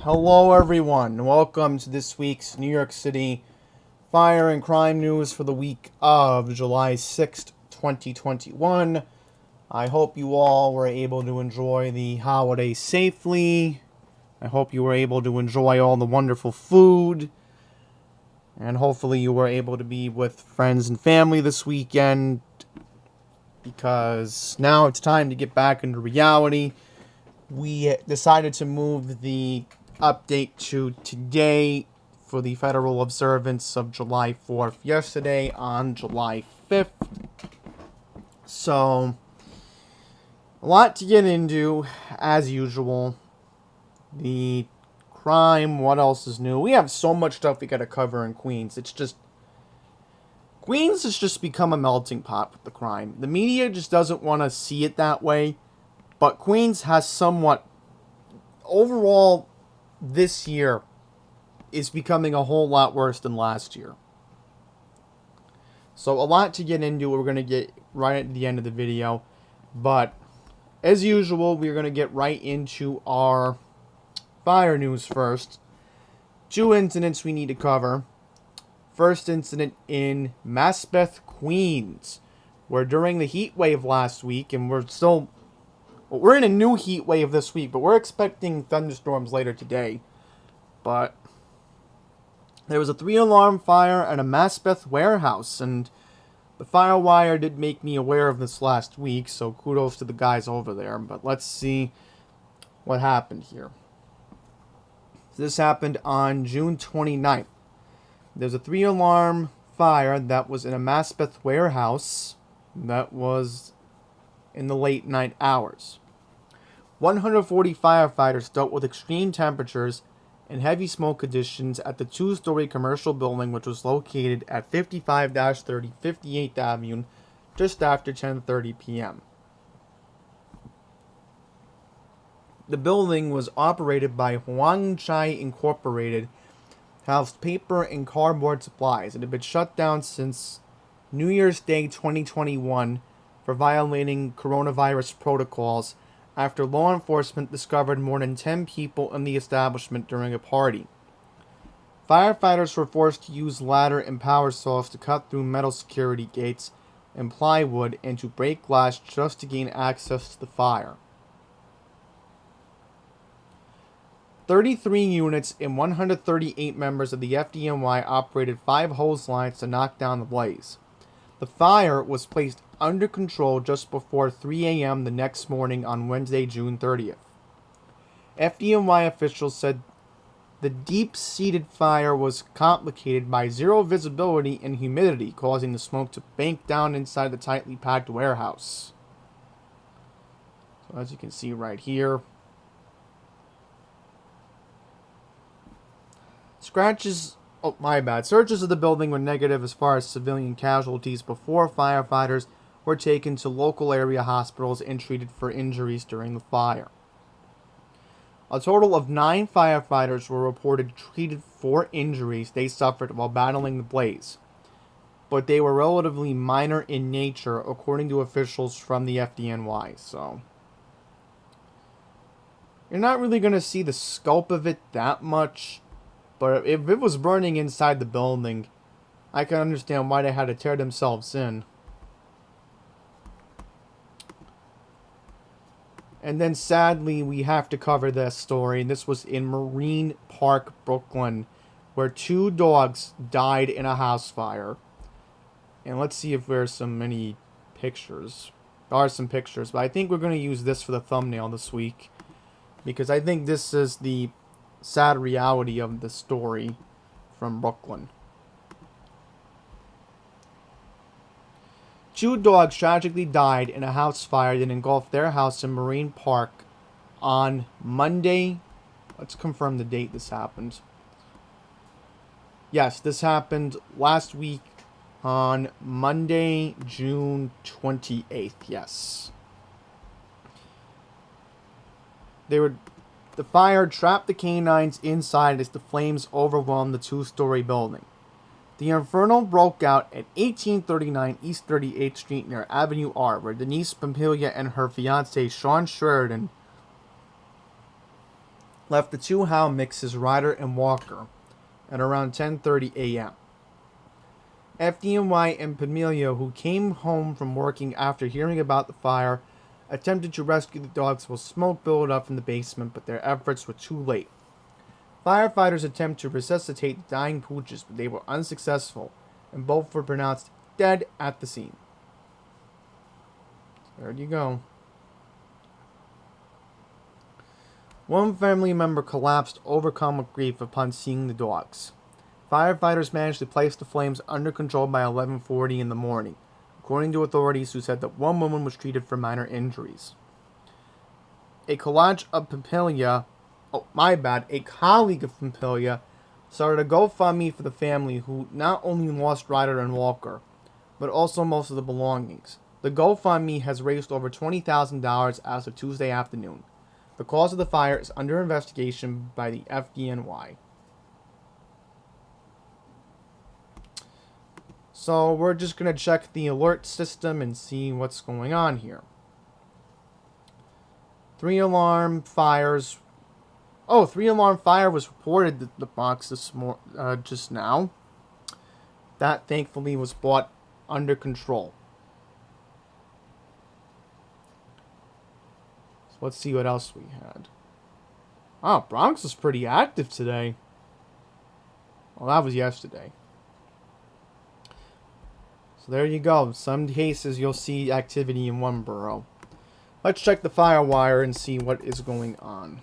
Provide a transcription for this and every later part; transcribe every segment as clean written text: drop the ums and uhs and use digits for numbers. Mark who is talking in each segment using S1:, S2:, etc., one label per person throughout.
S1: Hello everyone, welcome to this week's New York City fire and crime news for the week of July 6th, 2021. I hope you all were able to enjoy the holiday safely. I hope you were able to enjoy all the wonderful food. And hopefully you were able to be with friends and family this weekend, because now it's time to get back into reality. We decided to move the update to today for the federal observance of July 4th yesterday on July 5th. So, a lot to get into, as usual. The crime, what else is new? We have so much stuff we gotta cover in Queens. Queens has just become a melting pot with the crime. The media just doesn't want to see it that way, but Queens has somewhat, overall, this year is becoming a whole lot worse than last year. So a lot to get into. We're going to get right at the end of the video. But as usual, we're going to get right into our fire news first. Two incidents we need to cover. First incident in Maspeth, Queens, where during the heat wave last week, and we're in a new heat wave this week, but we're expecting thunderstorms later today. But there was a 3-alarm fire at a Maspeth warehouse, and the fire wire did make me aware of this last week, so kudos to the guys over there. But let's see what happened here. This happened on June 29th. There's a 3-alarm fire that was in a Maspeth warehouse that was in the late night hours. 140 firefighters dealt with extreme temperatures and heavy smoke conditions at the 2-story commercial building, which was located at 55-30 58th Avenue just after 10:30 p.m. The building was operated by Huang Chai Incorporated, housed paper and cardboard supplies, and had been shut down since New Year's Day 2021 for violating coronavirus protocols after law enforcement discovered more than 10 people in the establishment during a party. Firefighters were forced to use ladder and power saws to cut through metal security gates and plywood and to break glass just to gain access to the fire. 33 units and 138 members of the FDNY operated 5 hose lines to knock down the blaze. The fire was placed under control just before 3 a.m. the next morning on Wednesday, June 30th. FDNY officials said the deep-seated fire was complicated by zero visibility and humidity, causing the smoke to bank down inside the tightly packed warehouse. So as you can see right here, searches of the building were negative as far as civilian casualties before firefighters were taken to local area hospitals and treated for injuries during the fire. A total of 9 firefighters were reported treated for injuries they suffered while battling the blaze, but they were relatively minor in nature, according to officials from the FDNY. So you're not really going to see the scope of it that much. But if it was burning inside the building, I can understand why they had to tear themselves in. And then sadly, we have to cover this story. And this was in Marine Park, Brooklyn, where 2 dogs died in a house fire. And let's see if there's any pictures. There are some pictures, but I think we're going to use this for the thumbnail this week, because I think this is the sad reality of the story from Brooklyn. 2 dogs tragically died in a house fire that engulfed their house in Marine Park on Monday. Let's confirm the date this happened. Yes, this happened last week on Monday, June 28th. Yes. The fire trapped the canines inside as the flames overwhelmed the 2-story building. The inferno broke out at 1839 East 38th Street near Avenue R, where Denise Pompilia and her fiancé Sean Sheridan left the two Mixes, Ryder and Walker, at around 10:30 a.m. FDNY and Pamelia, who came home from working after hearing about the fire, attempted to rescue the dogs while smoke billowed up from the basement, but their efforts were too late. Firefighters attempted to resuscitate the dying pooches, but they were unsuccessful, and both were pronounced dead at the scene. There you go. One family member collapsed, overcome with grief upon seeing the dogs. Firefighters managed to place the flames under control by 11:40 in the morning, according to authorities who said that one woman was treated for minor injuries. A colleague of Pompilia started a GoFundMe for the family who not only lost Ryder and Walker, but also most of the belongings. The GoFundMe has raised over $20,000 as of Tuesday afternoon. The cause of the fire is under investigation by the FDNY. So we're just going to check the alert system and see what's going on here. 3-alarm fires. 3-alarm fire was reported at the box just now. That thankfully was brought under control. So let's see what else we had. Oh, Bronx was pretty active today. Well, that was yesterday. So there you go. Some cases you'll see activity in one borough. Let's check the firewire and see what is going on.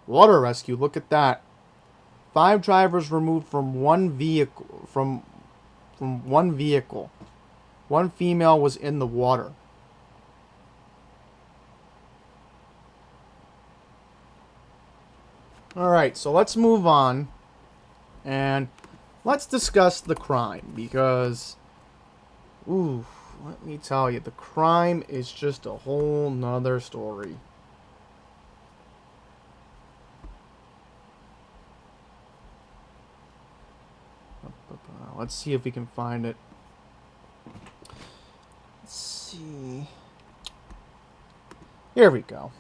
S1: Water rescue, look at that. 5 drivers removed from one vehicle. From one vehicle. One female was in the water. Alright, so let's move on. And let's discuss the crime. Because, let me tell you, the crime is just a whole nother story. Let's see if we can find it. Let's see. Here we go.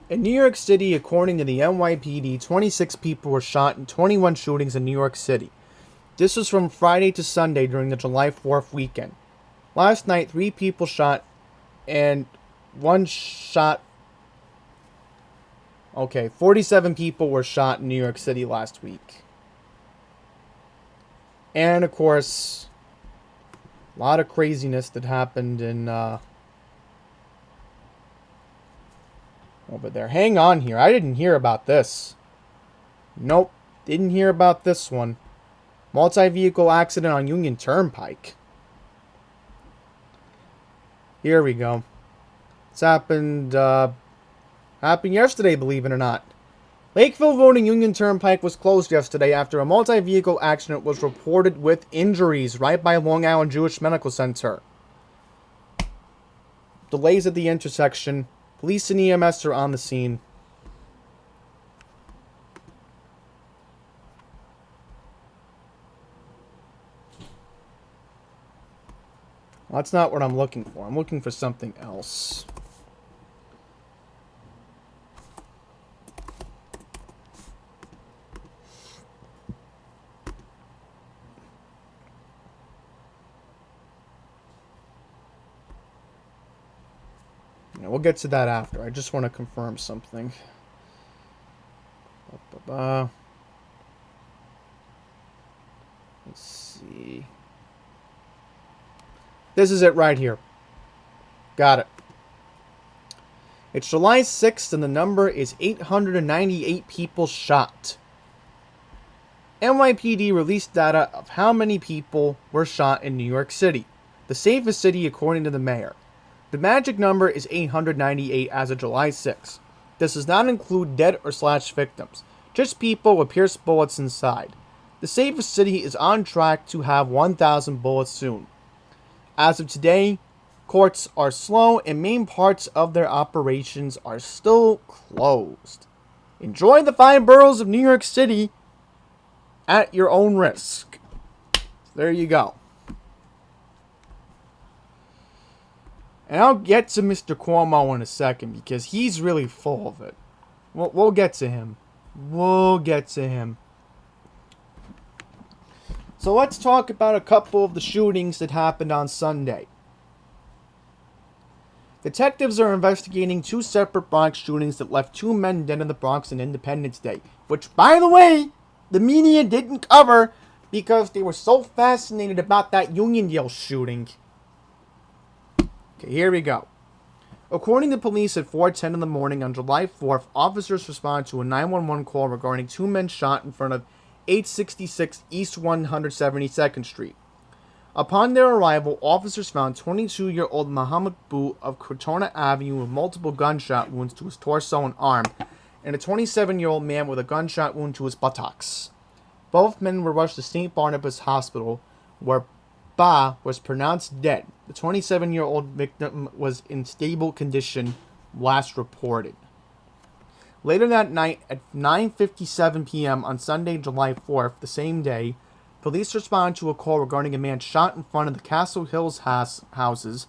S1: In New York City, according to the NYPD, 26 people were shot in 21 shootings in New York City. This was from Friday to Sunday during the July 4th weekend. Last night, 3 people shot and 47 people were shot in New York City last week. And, of course, a lot of craziness that happened in, over there. Hang on here. I didn't hear about this. Nope. Didn't hear about this one. Multi-vehicle accident on Union Turnpike. Here we go. It's happened yesterday, believe it or not. Lakeville Road and Union Turnpike was closed yesterday after a multi-vehicle accident was reported with injuries right by Long Island Jewish Medical Center. Delays at the intersection. Police and EMS are on the scene. Well, that's not what I'm looking for. I'm looking for something else. We'll get to that after. I just want to confirm something. Let's see. This is it right here. Got it. It's July 6th and the number is 898 people shot. NYPD released data of how many people were shot in New York City, the safest city according to the mayor. The magic number is 898 as of July 6th. This does not include dead or slashed victims, just people with pierced bullets inside. The safest city is on track to have 1,000 bullets soon. As of today, courts are slow and main parts of their operations are still closed. Enjoy the 5 boroughs of New York City at your own risk. There you go. And I'll get to Mr. Cuomo in a second because he's really full of it. We'll get to him. We'll get to him. So let's talk about a couple of the shootings that happened on Sunday. Detectives are investigating 2 separate Bronx shootings that left 2 men dead in the Bronx on Independence Day. Which, by the way, the media didn't cover because they were so fascinated about that Uniondale shooting. Okay, here we go. According to police at 4:10 in the morning on July 4th, officers responded to a 911 call regarding 2 men shot in front of 866 East 172nd Street. Upon their arrival, officers found 22-year-old Muhammad Boo of Crotona Avenue with multiple gunshot wounds to his torso and arm, and a 27-year-old man with a gunshot wound to his buttocks. Both men were rushed to St. Barnabas Hospital, where Ba was pronounced dead. The 27-year-old victim was in stable condition, last reported. Later that night, at 9:57 p.m. on Sunday, July 4th, the same day, police responded to a call regarding a man shot in front of the Castle Hills houses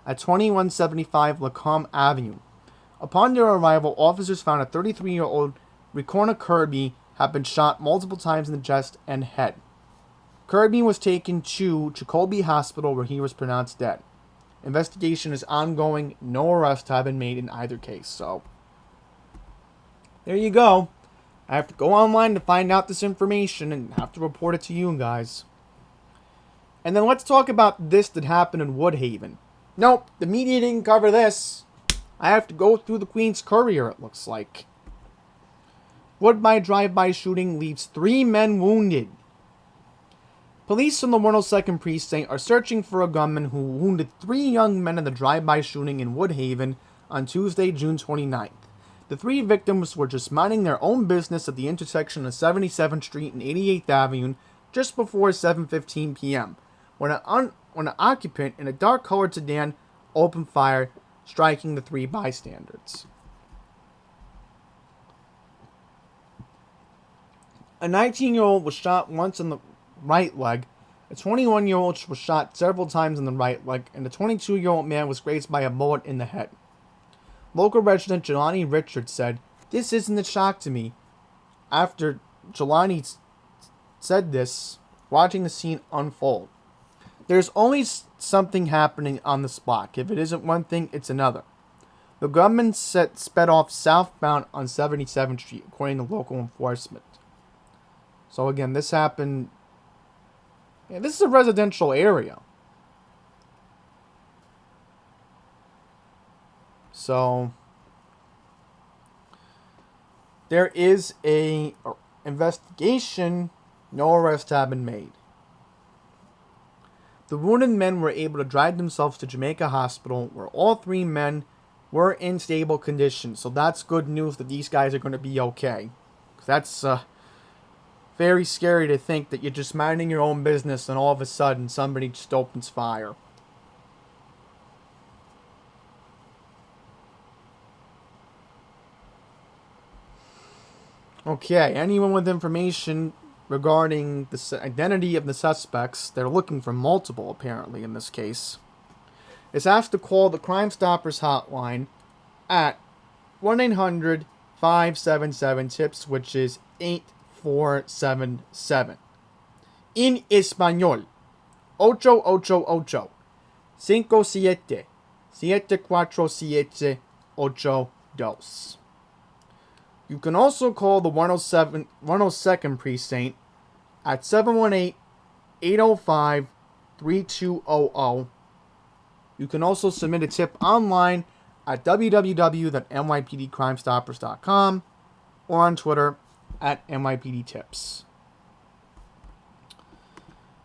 S1: at 2175 Lacombe Avenue. Upon their arrival, officers found a 33-year-old Ricorna Kirby had been shot multiple times in the chest and head. Kirby was taken to Jacoby Hospital where he was pronounced dead. Investigation is ongoing. No arrests have been made in either case. So, there you go. I have to go online to find out this information and have to report it to you guys. And then let's talk about this that happened in Woodhaven. Nope, the media didn't cover this. I have to go through the Queens Courier, it looks like. Woodbine drive-by shooting leaves 3 men wounded. Police from the 102nd Precinct are searching for a gunman who wounded 3 young men in the drive-by shooting in Woodhaven on Tuesday, June 29th. The 3 victims were just minding their own business at the intersection of 77th Street and 88th Avenue just before 7:15 p.m. when an occupant in a dark-colored sedan opened fire, striking the 3 bystanders. A 19-year-old was shot once in the right leg, a 21-year-old was shot several times in the right leg, and a 22-year-old man was grazed by a bullet in the head. Local resident Jelani Richards said, "This isn't a shock to me." After Jelani said this, watching the scene unfold. There's always something happening on the spot. If it isn't one thing, it's another. The gunman sped off southbound on 77th Street, according to local enforcement. So again, this happened... Yeah, this is a residential area. So, there is a investigation. No arrests have been made. The wounded men were able to drive themselves to Jamaica Hospital, where all 3 men were in stable condition. So that's good news that these guys are going to be okay. That's very scary to think that you're just minding your own business and all of a sudden somebody just opens fire. Okay, anyone with information regarding the identity of the suspects, they're looking for multiple apparently in this case, is asked to call the Crime Stoppers hotline at 1-800-577-TIPS, which is 8477. In Español, 888-577-747-82. You can also call the 102nd Precinct at 718-805-3200. You can also submit a tip online at www.nypdcrimestoppers.com or on Twitter at NYPDTips.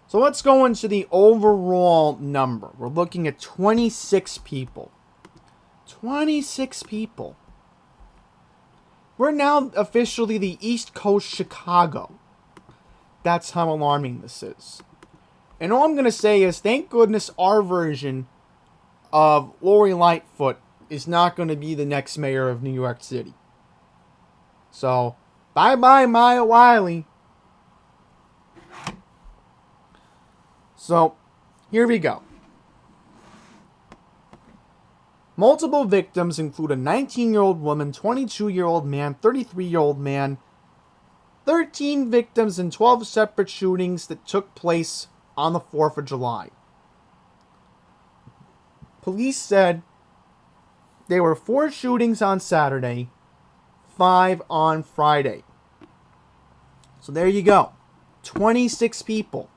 S1: So let's go into the overall number. We're looking at 26 people. 26 people. We're now officially the East Coast Chicago. That's how alarming this is. And all I'm going to say is, thank goodness our version of Lori Lightfoot is not going to be the next mayor of New York City. So, bye-bye, Maya Wiley. So, here we go. Multiple victims include a 19-year-old woman, 22-year-old man, 33-year-old man, 13 victims in 12 separate shootings that took place on the 4th of July. Police said there were 4 shootings on Saturday, 5 on Friday. So there you go. 26 people.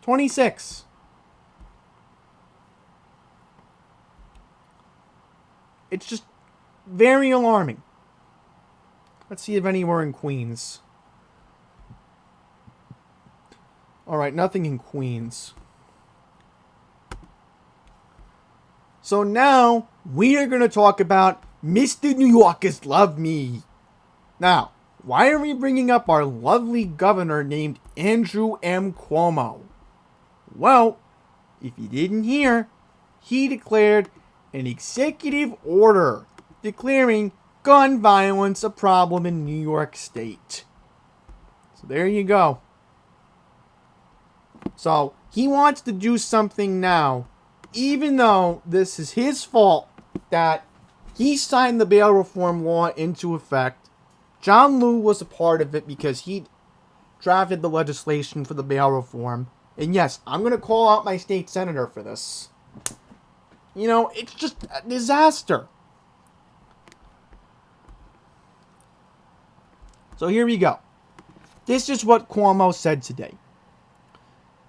S1: 26. It's just very alarming. Let's see if any were in Queens. Alright, nothing in Queens. So now, we are going to talk about Mr. New Yorkers Love Me. Now, why are we bringing up our lovely governor named Andrew M. Cuomo? Well, if you didn't hear, he declared an executive order declaring gun violence a problem in New York State. So there you go. So he wants to do something now, even though this is his fault that he signed the bail reform law into effect. John Liu was a part of it because he drafted the legislation for the bail reform. And yes, I'm going to call out my state senator for this. You know, it's just a disaster. So here we go. This is what Cuomo said today.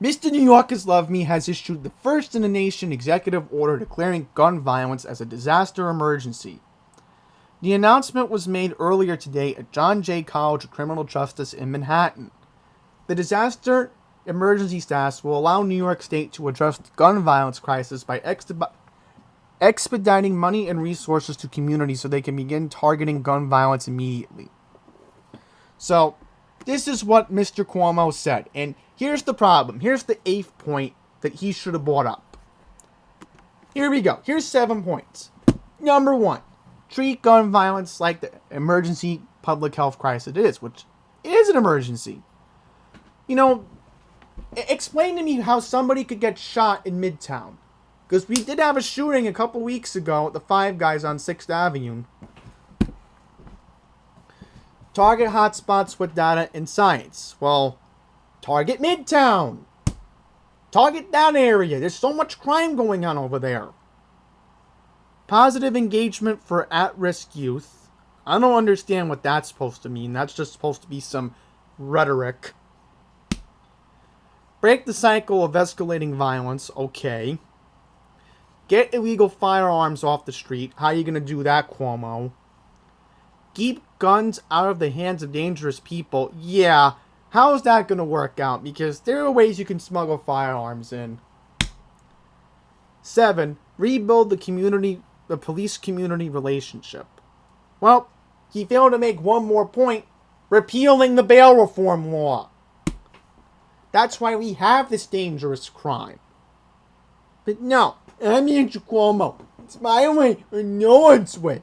S1: Mr. New Yorkers Love Me has issued the first in the nation executive order declaring gun violence as a disaster emergency. The announcement was made earlier today at John Jay College of Criminal Justice in Manhattan. The disaster emergency status will allow New York State to address the gun violence crisis by expediting money and resources to communities so they can begin targeting gun violence immediately. So, this is what Mr. Cuomo said. And here's the problem. Here's the 8th point that he should have brought up. Here we go. Here's 7 points. Number 1. Treat gun violence like the emergency public health crisis it is, which it is an emergency. You know, explain to me how somebody could get shot in Midtown. Because we did have a shooting a couple weeks ago at the Five Guys on 6th Avenue. Target hotspots with data and science. Well, target Midtown. Target that area. There's so much crime going on over there. Positive engagement for at-risk youth. I don't understand what that's supposed to mean. That's just supposed to be some rhetoric. Break the cycle of escalating violence. Okay. Get illegal firearms off the street. How are you going to do that, Cuomo? Keep guns out of the hands of dangerous people. Yeah. How is that going to work out? Because there are ways you can smuggle firearms in. 7. Rebuild the police-community relationship. Well, he failed to make one more point. Repealing the bail reform law. That's why we have this dangerous crime. But no, I'm Andrew Cuomo. It's my way or no one's way.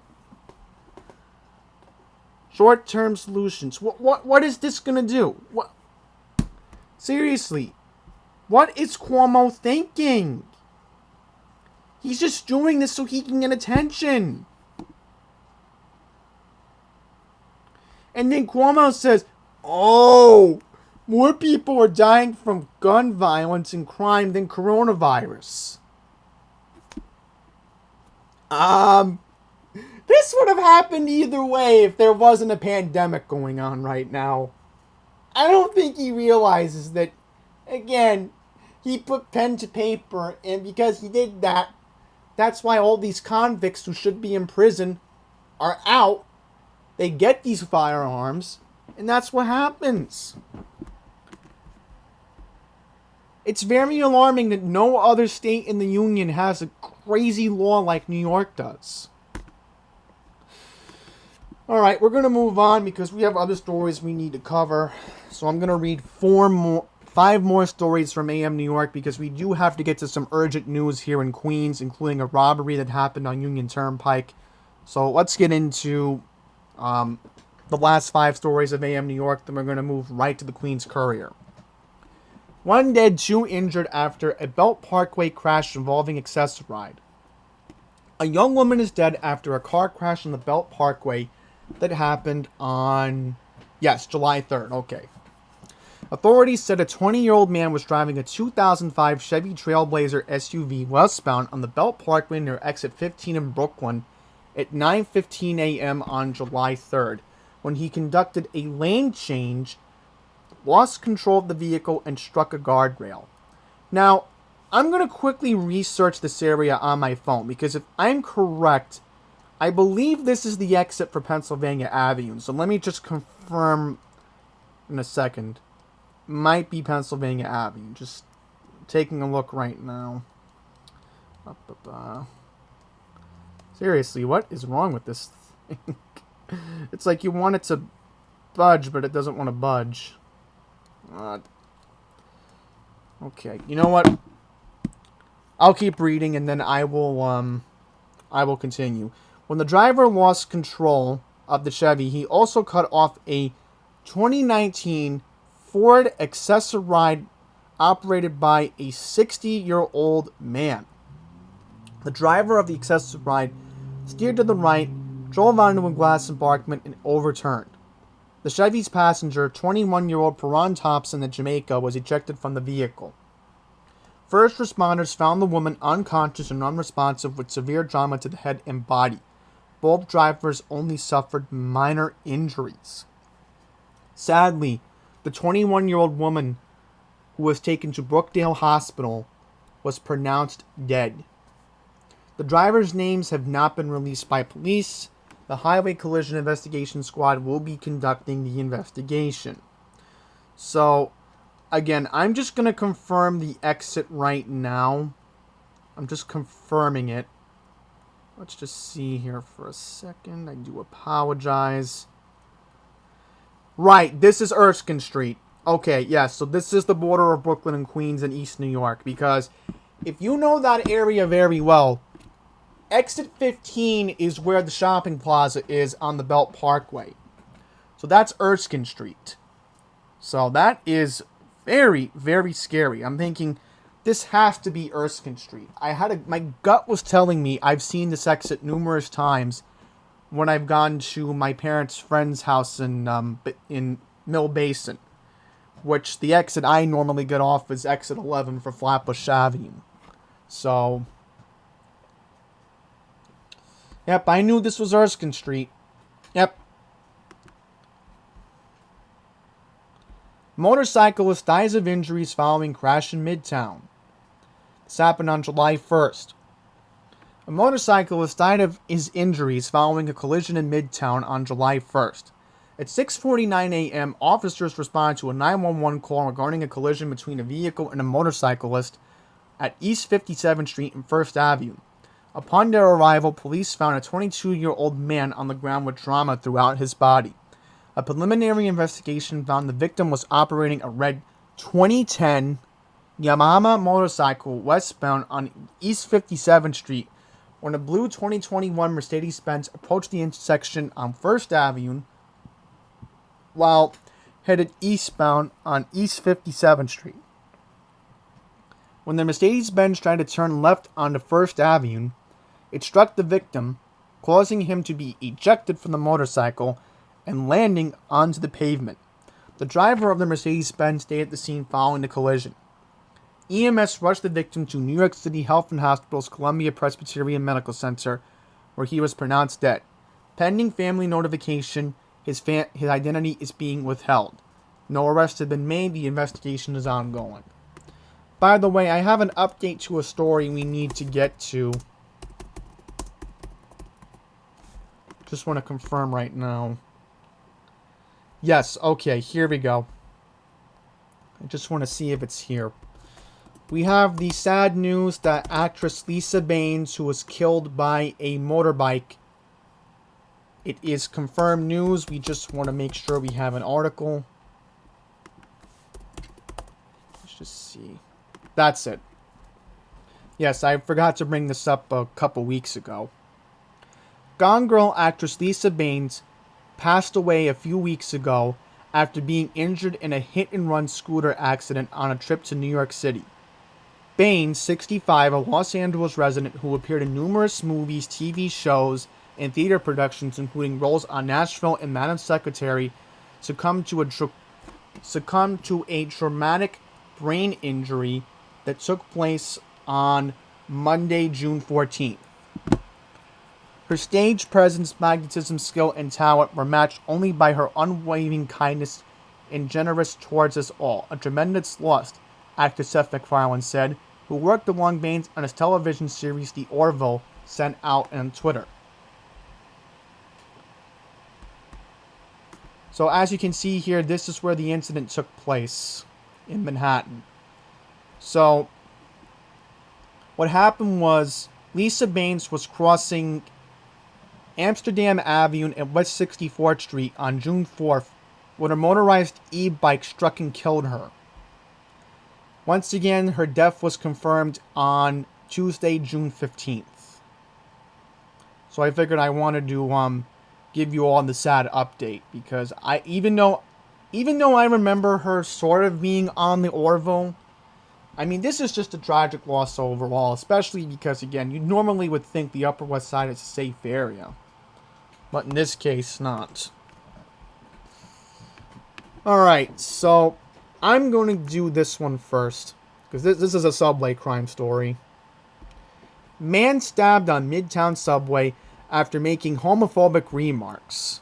S1: Short-term solutions. What is this gonna do? What? Seriously, what is Cuomo thinking? He's just doing this so he can get attention. And then Cuomo says, "Oh, more people are dying from gun violence and crime than coronavirus." This would have happened either way if there wasn't a pandemic going on right now. I don't think he realizes that, again, he put pen to paper, and because he did that, that's why all these convicts who should be in prison are out. They get these firearms, and that's what happens. It's very alarming that no other state in the union has a crazy law like New York does. Alright, we're going to move on because we have other stories we need to cover. So I'm going to read 5 more stories from AM New York because we do have to get to some urgent news here in Queens, including a robbery that happened on Union Turnpike. So let's get into the last 5 stories of AM New York, then we're going to move right to the Queens Courier. 1 dead, 2 injured after a Belt Parkway crash involving Accessoride. A young woman is dead after a car crash on the Belt Parkway that happened on, July 3rd. Okay. Authorities said a 20-year-old man was driving a 2005 Chevy Trailblazer SUV westbound on the Belt Parkway near exit 15 in Brooklyn at 9:15 a.m. on July 3rd when he conducted a lane change, lost control of the vehicle, and struck a guardrail. Now, I'm going to quickly research this area on my phone because if I'm correct, I believe this is the exit for Pennsylvania Avenue. So let me just confirm in a second. Might be Pennsylvania Avenue. Just taking a look right now. Seriously, what is wrong with this thing? It's like you want it to budge, but it doesn't want to budge. Okay, you know what? I'll keep reading and then I will continue. When the driver lost control of the Chevy, he also cut off a 2019 Ford Accessoride operated by a 60-year-old man. The driver of the Accessoride steered to the right, drove onto a glass embankment, and overturned. The Chevy's passenger, 21-year-old Perron Thompson of Jamaica, was ejected from the vehicle. First responders found the woman unconscious and unresponsive with severe trauma to the head and body. Both drivers only suffered minor injuries. Sadly, the 21-year-old woman who was taken to Brookdale Hospital was pronounced dead. The drivers' names have not been released by police. The Highway Collision Investigation Squad will be conducting the investigation. So, again, I'm just going to confirm the exit right now. I'm just confirming it. Let's just see here for a second. I do apologize. Right, this is Erskine Street. Okay, yes, so this is the border of Brooklyn and Queens and East New York. Because if you know that area very well, exit 15 is where the shopping plaza is on the Belt Parkway. So that's Erskine Street. So that is very, very scary. I'm thinking this has to be Erskine Street. My gut was telling me I've seen this exit numerous times when I've gone to my parents' friend's house in Mill Basin, which the exit I normally get off is exit 11 for Flatbush Avenue. So, yep, I knew this was Erskine Street. Yep. Motorcyclist dies of injuries following crash in Midtown. This happened on July 1st. A motorcyclist died of his injuries following a collision in Midtown on July 1st. At 6:49 a.m., officers responded to a 911 call regarding a collision between a vehicle and a motorcyclist at East 57th Street and 1st Avenue. Upon their arrival, police found a 22-year-old man on the ground with trauma throughout his body. A preliminary investigation found the victim was operating a red 2010 Yamaha motorcycle westbound on East 57th Street when a blue 2021 Mercedes-Benz approached the intersection on 1st Avenue while headed eastbound on East 57th Street. When the Mercedes-Benz tried to turn left onto 1st Avenue, it struck the victim, causing him to be ejected from the motorcycle and landing onto the pavement. The driver of the Mercedes-Benz stayed at the scene following the collision. EMS rushed the victim to New York City Health and Hospital's Columbia Presbyterian Medical Center, where he was pronounced dead. Pending family notification, his identity is being withheld. No arrests have been made. The investigation is ongoing. By the way, I have an update to a story we need to get to. Just want to confirm right now. Yes, okay, here we go. I just want to see if it's here. We have the sad news that actress Lisa Baines, who was killed by a motorbike. It is confirmed news. We just want to make sure we have an article. Let's just see. That's it. Yes, I forgot to bring this up a couple weeks ago. Gone Girl actress Lisa Baines passed away a few weeks ago after being injured in a hit-and-run scooter accident on a trip to New York City. Bain, 65, a Los Angeles resident who appeared in numerous movies, TV shows, and theater productions, including roles on Nashville and Madam Secretary, succumbed to a traumatic brain injury that took place on Monday, June 14th. Her stage presence, magnetism, skill, and talent were matched only by her unwavering kindness and generous towards us all. A tremendous loss, actor Seth MacFarlane said, who worked along Bain on his television series The Orville, sent out on Twitter. So as you can see here, this is where the incident took place in Manhattan. So what happened was Lisa Baines was crossing Amsterdam Avenue and West 64th Street on June 4th when a motorized e-bike struck and killed her. Once again, her death was confirmed on Tuesday, June 15th. So I figured I wanted to give you all the sad update, because even though I remember her sort of being on the Orville, I mean, this is just a tragic loss overall, especially because, again, you normally would think the Upper West Side is a safe area, but in this case, not. Alright, so I'm going to do this one first, because this is a subway crime story. Man stabbed on Midtown Subway after making homophobic remarks.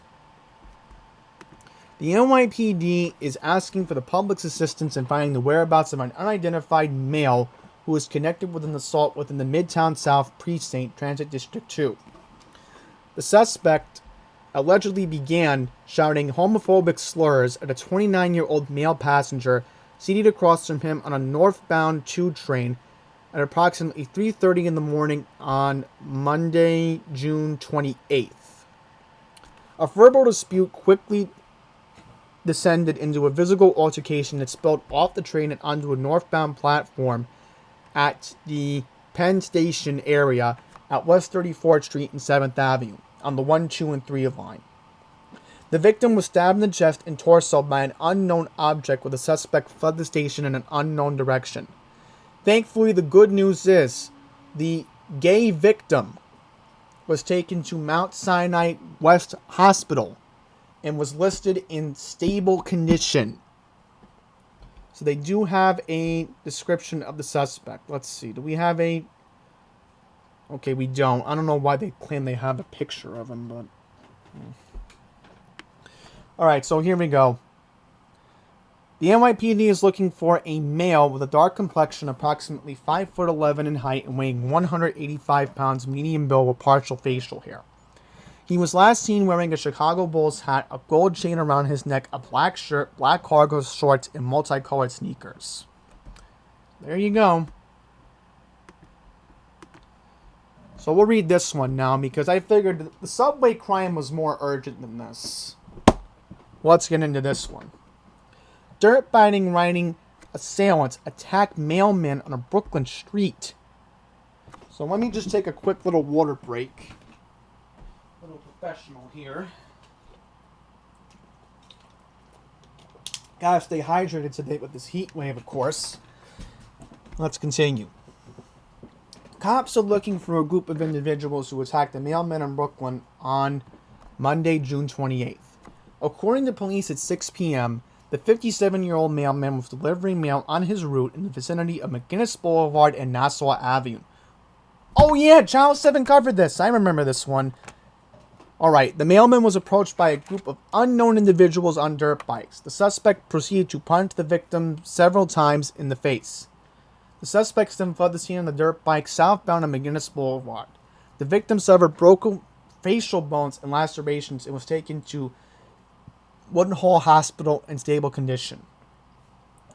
S1: The NYPD is asking for the public's assistance in finding the whereabouts of an unidentified male who was connected with an assault within the Midtown South Precinct, Transit District 2. The suspect allegedly began shouting homophobic slurs at a 29-year-old male passenger seated across from him on a northbound 2 train at approximately 3:30 in the morning on Monday, June 28th. A verbal dispute quickly descended into a physical altercation that spilled off the train and onto a northbound platform at the Penn Station area at West 34th Street and 7th Avenue on the 1, 2, and 3 line. The victim was stabbed in the chest and torso by an unknown object, with the suspect fled the station in an unknown direction. Thankfully, the good news is the gay victim was taken to Mount Sinai West Hospital and was listed in stable condition. So they do have a description of the suspect. Let's see. Do we have a... Okay, we don't. I don't know why they claim they have a picture of him, but... Alright, so here we go. The NYPD is looking for a male with a dark complexion, approximately 5'11" in height and weighing 185 pounds, medium build with partial facial hair. He was last seen wearing a Chicago Bulls hat, a gold chain around his neck, a black shirt, black cargo shorts, and multicolored sneakers. There you go. So we'll read this one now, because I figured the subway crime was more urgent than this. Let's get into this one. Dirt-biting riding assailants attack mailman on a Brooklyn street. So let me just take a quick little water break. A little professional here. Gotta stay hydrated today with this heat wave, of course. Let's continue. Cops are looking for a group of individuals who attacked a mailman in Brooklyn on Monday, June 28th. According to police, at 6 p.m., the 57-year-old mailman was delivering mail on his route in the vicinity of McGinnis Boulevard and Nassau Avenue. Oh yeah, Channel 7 covered this. I remember this one. Alright, the mailman was approached by a group of unknown individuals on dirt bikes. The suspect proceeded to punch the victim several times in the face. The suspects then fled the scene on the dirt bike southbound on McGinnis Boulevard. The victim suffered broken facial bones and lacerations and was taken to Woodhull Hospital in stable condition.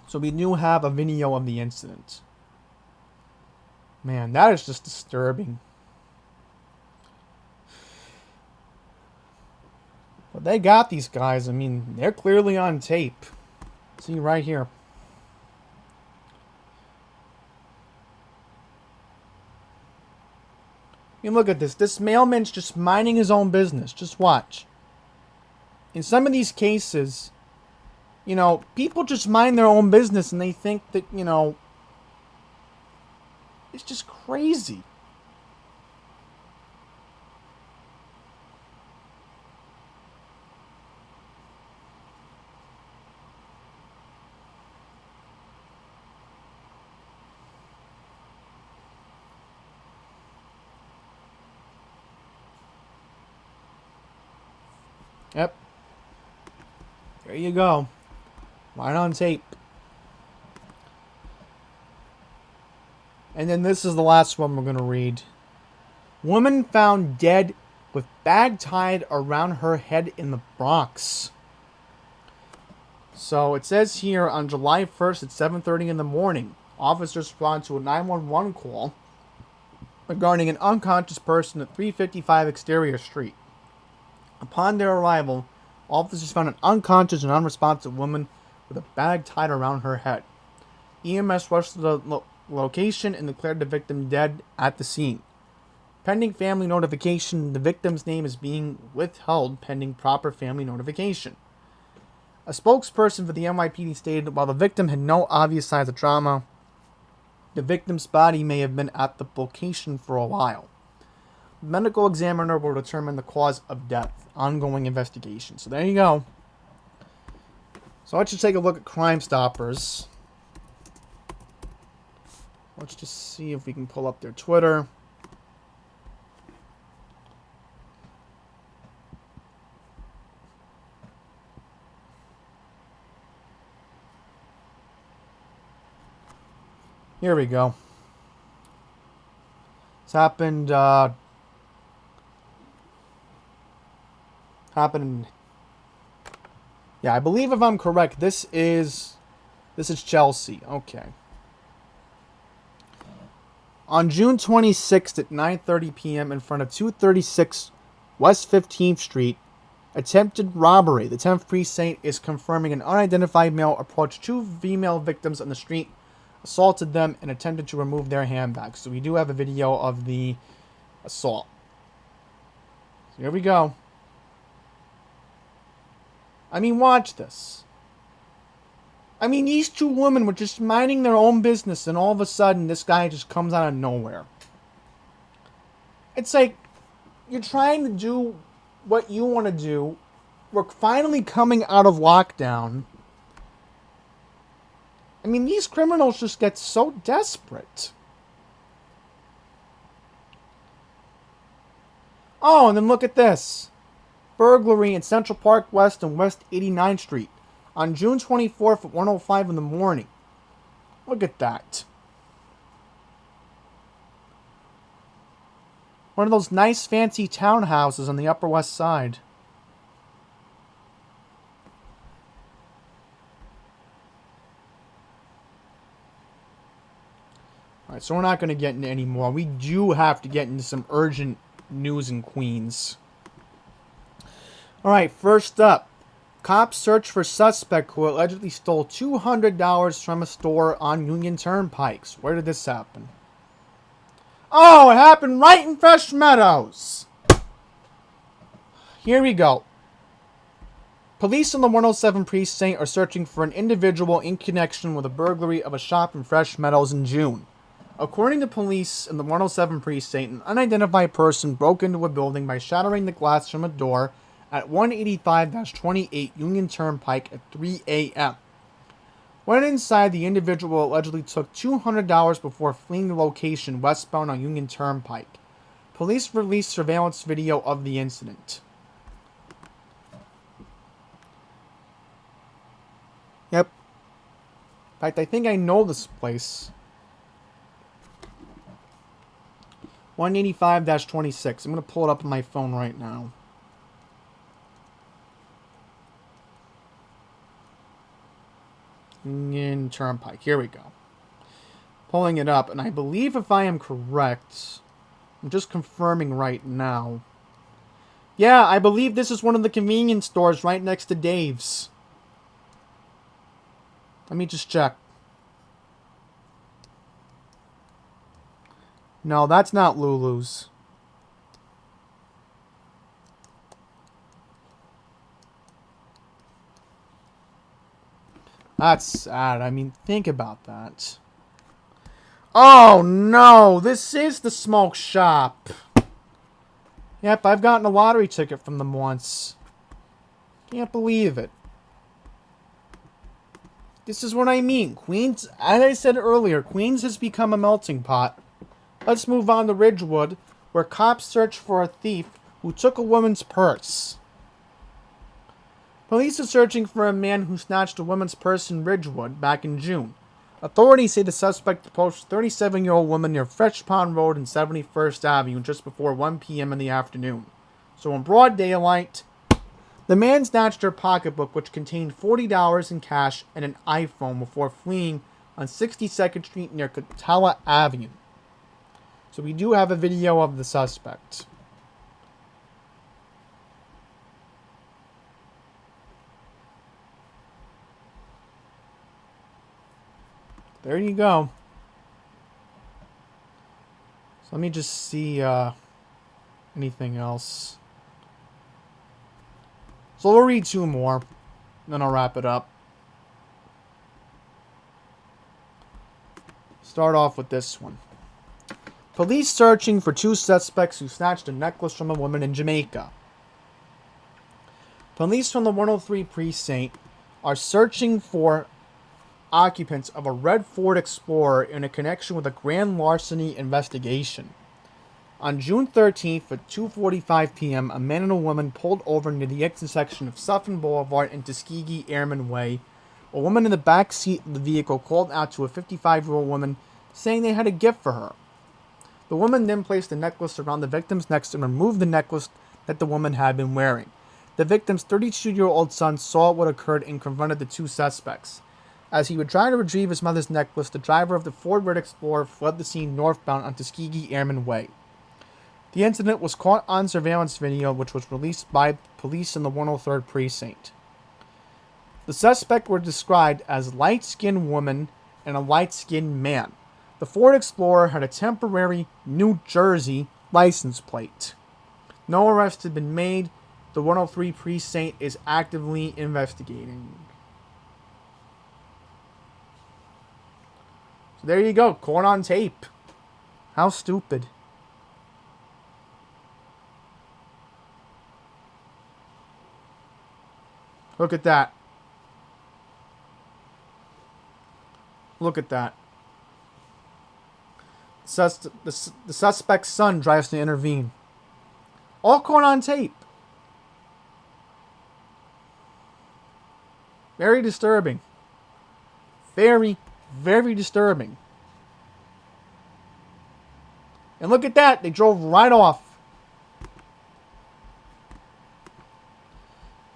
S1: So we do have a video of the incident. Man, that is just disturbing. But they got these guys. I mean, they're clearly on tape. See right here. I mean, look at this. This mailman's just minding his own business. Just watch. in some of these cases, you know, people just mind their own business and they think that, you know, it's just crazy. Yep. There you go. Right on tape. And then this is the last one we're going to read. Woman found dead with bag tied around her head in the Bronx. So it says here on July 1st at 7:30 in the morning, officers respond to a 911 call regarding an unconscious person at 355 Exterior Street. Upon their arrival, officers found an unconscious and unresponsive woman with a bag tied around her head. EMS rushed to the location and declared the victim dead at the scene. Pending family notification, the victim's name is being withheld pending proper family notification. A spokesperson for the NYPD stated while the victim had no obvious signs of trauma, the victim's body may have been at the location for a while. The medical examiner will determine the cause of death. Ongoing investigation. So there you go. So let's just take a look at Crime Stoppers. Let's just see if we can pull up their Twitter. Here we go. This happened, yeah, I believe if I'm correct, this is Chelsea. Okay. On June 26th at 9:30 p.m. in front of 236 West 15th Street, attempted robbery. The 10th precinct is confirming an unidentified male approached two female victims on the street, assaulted them, and attempted to remove their handbags. So we do have a video of the assault. So here we go. I mean, watch this. I mean, these two women were just minding their own business, and all of a sudden, this guy just comes out of nowhere. It's like, you're trying to do what you want to do. We're finally coming out of lockdown. I mean, these criminals just get so desperate. Oh, and then look at this. Burglary in Central Park West and West 89th Street on June 24th at 1:05 in the morning. Look at that. One of those nice fancy townhouses on the Upper West Side. Alright, so we're not going to get into any more. We do have to get into some urgent news in Queens. Alright, first up. Cops search for suspect who allegedly stole $200 from a store on Union Turnpikes. Where did this happen? Oh, it happened right in Fresh Meadows. Here we go. Police in the 107 precinct are searching for an individual in connection with a burglary of a shop in Fresh Meadows in June. According to police in the 107 precinct, an unidentified person broke into a building by shattering the glass from a door at 185-28 Union Turnpike at 3 a.m. When inside, the individual allegedly took $200 before fleeing the location westbound on Union Turnpike. Police released surveillance video of the incident. Yep. In fact, I think I know this place. 185-26. I'm going to pull it up on my phone right now. Union Turnpike. Here we go. Pulling it up, and I believe if I am correct, I'm just confirming right now. Yeah, I believe this is one of the convenience stores right next to Dave's. Let me just check. No, that's not Lulu's. That's sad. I mean, think about that. Oh no, this is the smoke shop. Yep, I've gotten a lottery ticket from them once. Can't believe it. This is what I mean. Queens, as I said earlier, Queens has become a melting pot. Let's move on to Ridgewood, where cops search for a thief who took a woman's purse. Police are searching for a man who snatched a woman's purse in Ridgewood back in June. Authorities say the suspect approached a 37-year-old woman near Fresh Pond Road and 71st Avenue just before 1 p.m. in the afternoon. So in broad daylight, the man snatched her pocketbook, which contained $40 in cash and an iPhone, before fleeing on 62nd Street near Catella Avenue. So we do have a video of the suspect. There you go. So let me just see anything else. So we'll read two more, then I'll wrap it up. Start off with this one. Police searching for two suspects who snatched a necklace from a woman in Jamaica. Police from the 103 precinct are searching for occupants of a red Ford Explorer in a connection with a grand larceny investigation. On June 13th at 2:45 p.m., a man and a woman pulled over near the intersection of Suffern Boulevard and Tuskegee Airman Way. A woman in the back seat of the vehicle called out to a 55-year-old woman, saying they had a gift for her. The woman then placed the necklace around the victim's neck and removed the necklace that the woman had been wearing. The victim's 32-year-old son saw what occurred and confronted the two suspects. As he would try to retrieve his mother's necklace, the driver of the Ford Red Explorer fled the scene northbound on Tuskegee Airman Way. The incident was caught on surveillance video, which was released by police in the 103rd precinct. The suspects were described as a light-skinned woman and a light-skinned man. The Ford Explorer had a temporary New Jersey license plate. No arrest had been made. The 103 precinct is actively investigating. So there you go, caught on tape. How stupid. Look at that. Look at that. The suspect's son drives to intervene. All caught on tape. Very disturbing. Very, very disturbing. And look at that. They drove right off.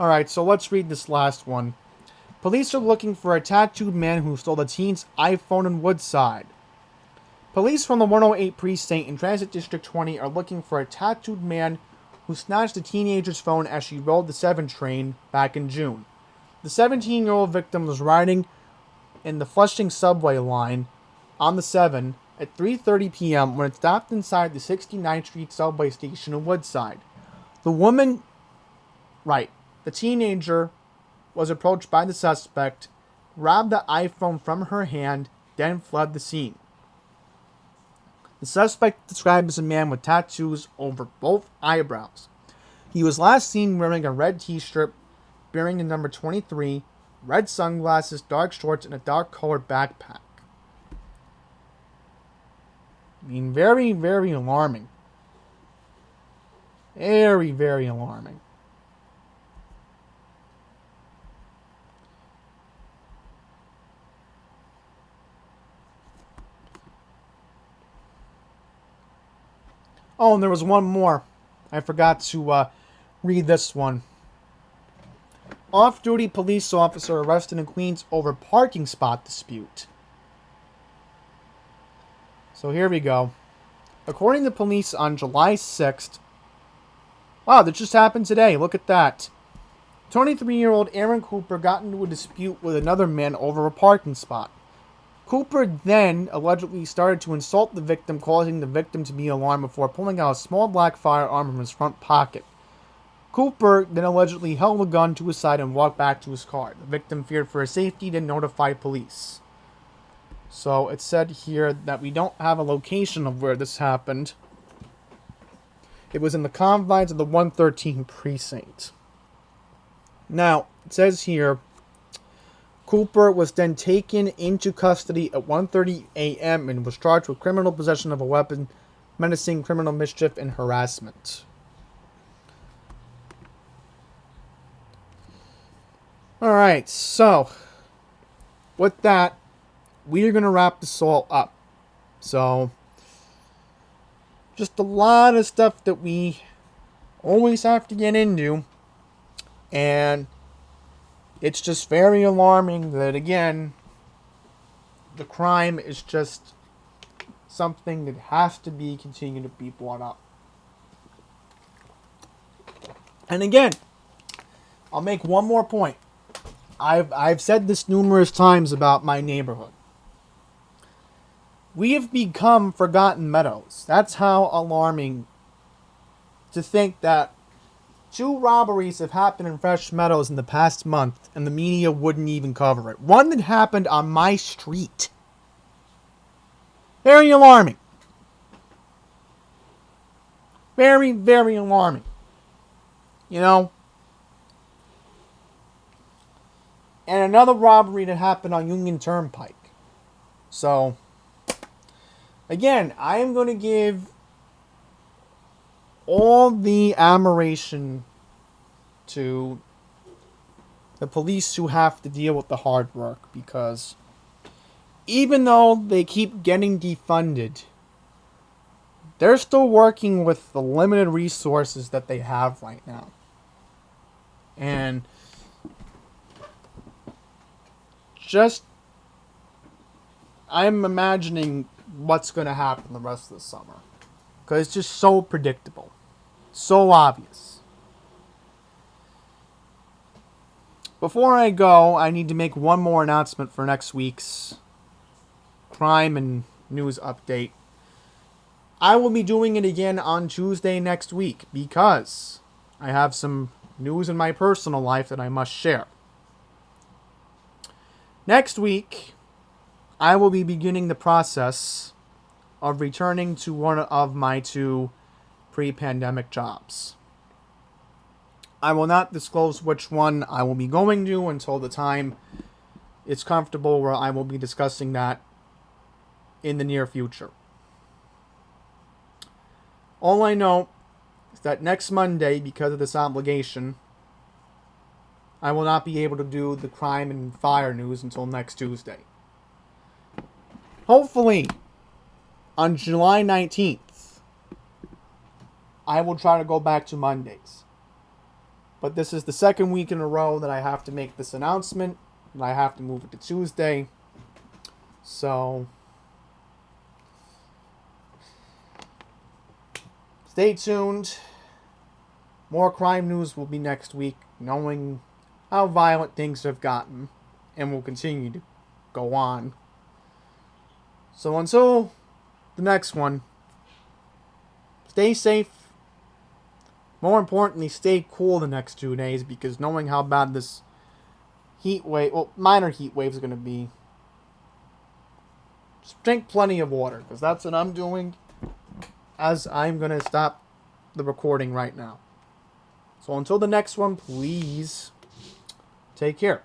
S1: Alright, so let's read this last one. Police are looking for a tattooed man who stole the teen's iPhone in Woodside. Police from the 108 precinct in Transit District 20 are looking for a tattooed man who snatched a teenager's phone as she rode the 7 train back in June. The 17-year-old victim was riding in the Flushing subway line on the 7 at 3:30 p.m. when it stopped inside the 69th Street subway station in Woodside. The teenager was approached by the suspect, grabbed the iPhone from her hand, then fled the scene. The suspect described as a man with tattoos over both eyebrows. He was last seen wearing a red t-shirt bearing the number 23, red sunglasses, dark shorts, and a dark-colored backpack. I mean, very, very alarming. Very, very alarming. Oh, and there was one more. I forgot to read this one. Off-duty police officer arrested in Queens over parking spot dispute. So here we go. According to police on July 6th... Wow, that just happened today. Look at that. 23-year-old Aaron Cooper got into a dispute with another man over a parking spot. Cooper then allegedly started to insult the victim, causing the victim to be alarmed before pulling out a small black firearm from his front pocket. Cooper then allegedly held a gun to his side and walked back to his car. The victim feared for his safety, then notified police. So it said here that we don't have a location of where this happened. It was in the confines of the 113 precinct. Now, it says here, Cooper was then taken into custody at 1:30 a.m. and was charged with criminal possession of a weapon, menacing, criminal mischief, and harassment. Alright, so, with that, we are going to wrap this all up. So, just a lot of stuff that we always have to get into. And it's just very alarming that, again, the crime is just something that has to be continued to be brought up. And again, I'll make one more point. I've said this numerous times about my neighborhood. We have become Forgotten Meadows. That's how alarming to think that 2 robberies have happened in Fresh Meadows in the past month and the media wouldn't even cover it. One that happened on my street. Very alarming. Very, very alarming. You know? And another robbery that happened on Union Turnpike. So, again, I am going to give all the admiration to the police who have to deal with the hard work, because even though they keep getting defunded, they're still working with the limited resources that they have right now. And just, I'm imagining what's going to happen the rest of the summer. Because it's just so predictable. So obvious. Before I go, I need to make one more announcement for next week's crime and news update. I will be doing it again on Tuesday next week because I have some news in my personal life that I must share. Next week, I will be beginning the process of returning to one of my 2 pre-pandemic jobs. I will not disclose which one I will be going to until the time it's comfortable where I will be discussing that in the near future. All I know is that next Monday, because of this obligation, I will not be able to do the crime and fire news until next Tuesday. Hopefully, on July 19th, I will try to go back to Mondays. But this is the second week in a row that I have to make this announcement, and I have to move it to Tuesday. So, stay tuned. More crime news will be next week, knowing how violent things have gotten and will continue to go on. So until the next one, stay safe. More importantly, stay cool the next 2 days, because knowing how bad this heat wave, well, minor heat wave is going to be, just drink plenty of water, because that's what I'm doing as I'm going to stop the recording right now. So until the next one, please take care.